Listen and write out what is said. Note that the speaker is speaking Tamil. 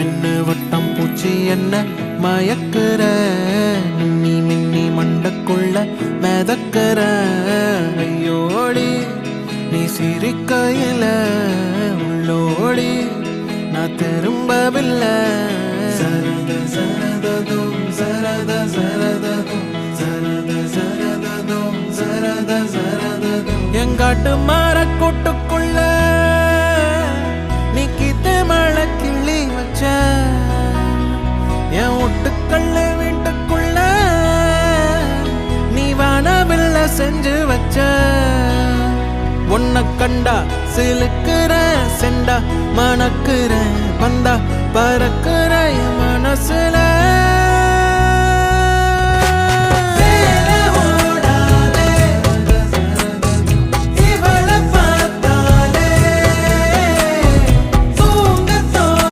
மின்னு வட்டம் பூச்சி என்ன மயக்குற மின்னி மின்னி மண்டக்குள்ள மேதக்குற ஐயோடி நீ சிரிக்கையில உள்ளோடி நான் திரும்பவில்லை சரத சரததும் சரத சரததும் சரத சரததும் சரத சரததும் எங்காட்டு மாற கூட்டுக்குள்ள நீ கித்த மழை கிள்ளி வச்ச என் ஒட்டுக்கல்லு வீட்டுக்குள்ள நீ வானவில்ல செஞ்சு வச்ச உன்னை கண்டா சிலுக்குற செண்டா மணக்குற பந்தா பறக்குற